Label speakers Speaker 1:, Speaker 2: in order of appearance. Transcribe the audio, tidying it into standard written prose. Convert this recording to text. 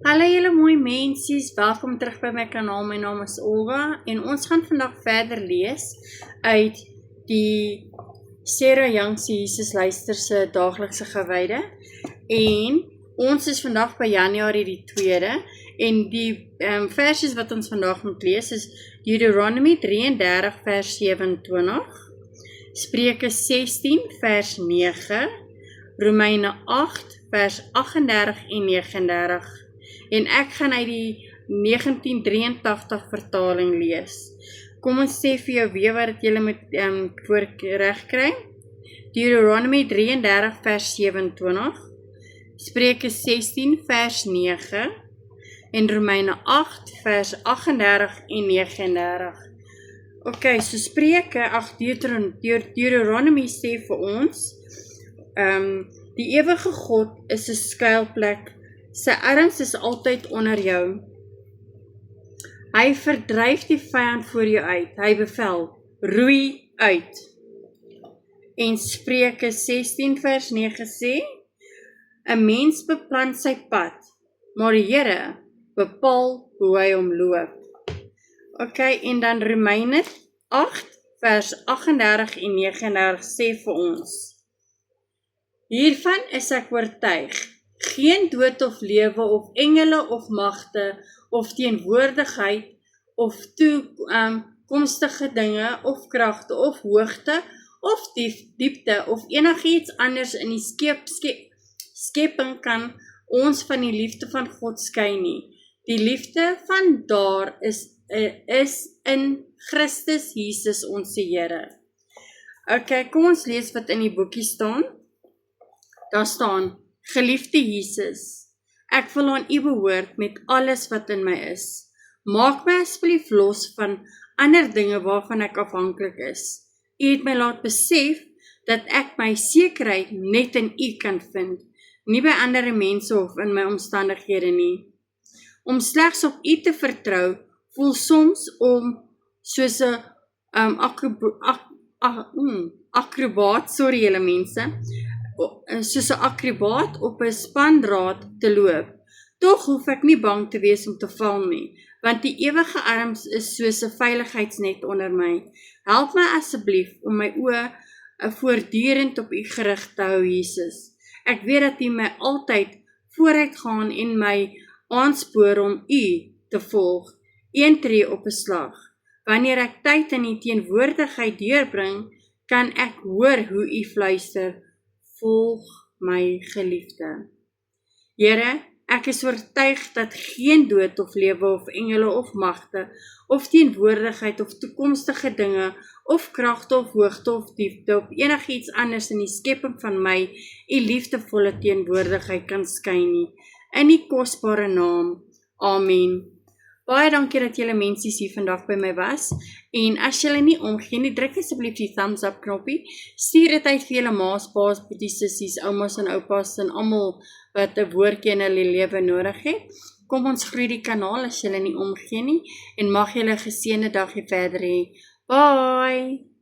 Speaker 1: Hallo julle mooi mensies, welkom terug by my kanaal. My naam is Olga en ons gaan vandag verder lees uit die Sarah Young se Jesus Luister se daaglikse gewyde. En ons is vandag by Januarie die 2de en die versies wat ons vandag moet lees is Deuteronomy 33 vers 27, Spreuke 16 vers 9, Romeine 8 vers 38 en 39. En ek gaan uit die 1983 vertaling lees. Kom ons sê vir jou weer wat julle moet voor reg kry. Deuteronomy 33 vers 27, Spreuke 16 vers 9 en Romeine 8 vers 38 en 39. Ok, so Spreuke, Deuteronomy sê vir ons, die ewige God is 'n skuilplek. Sy arms is altyd onder jou. Hy verdryf die vyand voor jou uit. Hy bevel, roei uit. En Spreuke 16 vers 9 sê, 'n mens beplan sy pad, maar die Here bepaal hoe hy hom loop. Ok, en dan Romeine 8 vers 38 en 39 sê vir ons, hiervan is ek oortuig, geen dood of lewe of engele of magte of teenwoordigheid of toekomstige dinge of kragte of hoogte of diepte of enigiets anders in die skepping kan ons van die liefde van God skei nie. Die liefde van daar is in Christus Jesus ons Here. Ok, kom ons lees wat in die boekie staan. Daar staan, geliefde Jesus, ek wil aan U behoort met alles wat in my is. Maak my asseblief los van ander dinge waarvan ek afhanklik is. U het my laat besef dat ek my sekerheid net in U kan vind, nie by ander mense of in my omstandighede nie. Om slegs op U te vertrou, voel soms soos 'n akrobaat, sorry julle mense, soos 'n akrobaat op 'n spandraad te loop. Tog hoef ek nie bang te wees om te val nie, want die ewige arms is soos 'n veiligheidsnet onder my. Help my asseblief om my oë voortdurend op U gerig te hou, Jesus. Ek weet dat U my altyd vooruit gaan en my aanspoor om U te volg, een tree op 'n slag. Wanneer ek tyd in U teenwoordigheid deurbring, kan ek hoor hoe U fluister, volg my geliefde. Here, ek is oortuig dat geen dood of lewe of engele of magte of teenwoordigheid of toekomstige dinge of kragte of hoogte of diepte of enigiets anders in die skepping van my U liefdevolle teenwoordigheid kan skei nie. In U kosbare naam. Amen. Baie dankie dat julle mensies hier vandag by my was, en as julle nie omgee nie, druk asseblief die thumbs up knoppie, stuur dit uit vir julle ma's, pa's, boeties, sissies, oumas en oupas, en almal wat 'n woordjie in hulle lewe nodig het. Kom ons groei die kanaal as julle nie omgee nie, en mag julle 'n geseënde dag hier verder hê. Bye!